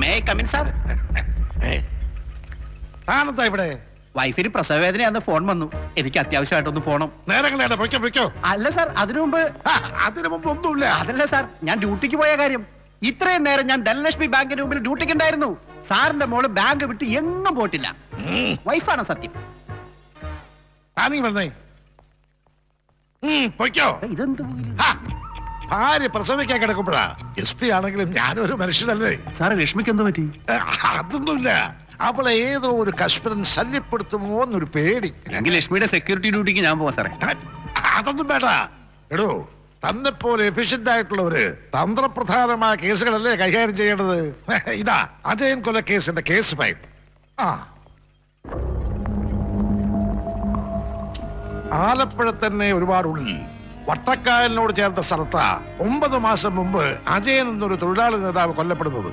May come in sir? താനെന്താ ഇവിടെ? വൈഫിന് പ്രസവവേദനയാന്ന് ഫോൺ വന്നു. എനിക്ക് അത്യാവശ്യമായിട്ടൊന്ന് പോണം. നേരങ്ങളെ പൊയ്ക്കോ. അല്ല സാർ, അതിനു മുമ്പ് ഒന്നുമില്ല. അതല്ല സാർ, ഞാൻ ഡ്യൂട്ടിക്ക് പോയ കാര്യം. ഇത്രയും നേരം ഞാൻ ധനലക്ഷ്മി ബാങ്കിന് മുമ്പിൽ ഡ്യൂട്ടിക്ക് ഉണ്ടായിരുന്നു. സാറിന്റെ മോള് ബാങ്ക് വിട്ട് എങ്ങും പോയിട്ടില്ല. വൈഫാണ് സത്യം. വന്നേ പൊയ്ക്കോ. ഇതെന്ത് ഭാര്യ പ്രസവിക്കാൻ കിടക്കുമ്പോഴാ. SP ആണെങ്കിലും ഞാനൊരു മനുഷ്യനല്ലേ. സാറ് ലക്ഷ്മിക്ക് എന്തോ പറ്റി? അതൊന്നുമില്ല. അവളെ ഏതോ ഒരു കശ്മീരൻ ശല്യപ്പെടുത്തുമോ എന്നൊരു പേടി. എങ്കിൽ ലക്ഷ്മിയുടെ സെക്യൂരിറ്റി ഡ്യൂട്ടിക്ക് ഞാൻ പോവാ സാറേ. അതൊന്നും വേണ്ട. എടോ, തന്നെ പോലെ എഫിഷ്യന്റ് ആയിട്ടുള്ളവര് തന്ത്രപ്രധാനമായ കേസുകളല്ലേ കൈകാര്യം ചെയ്യേണ്ടത്. ഇതാ അജയൻ കൊലക്കേസിന്റെ കേസ് ഫയൽ. ആലപ്പുഴ തന്നെ ഒരുപാട് ഉള്ളിൽ വട്ടക്കായലിനോട് ചേർന്ന സ്ഥലത്താ 9 മാസം മുമ്പ് അജയൻ എന്നൊരു തൊഴിലാളി നേതാവ് കൊല്ലപ്പെടുന്നത്.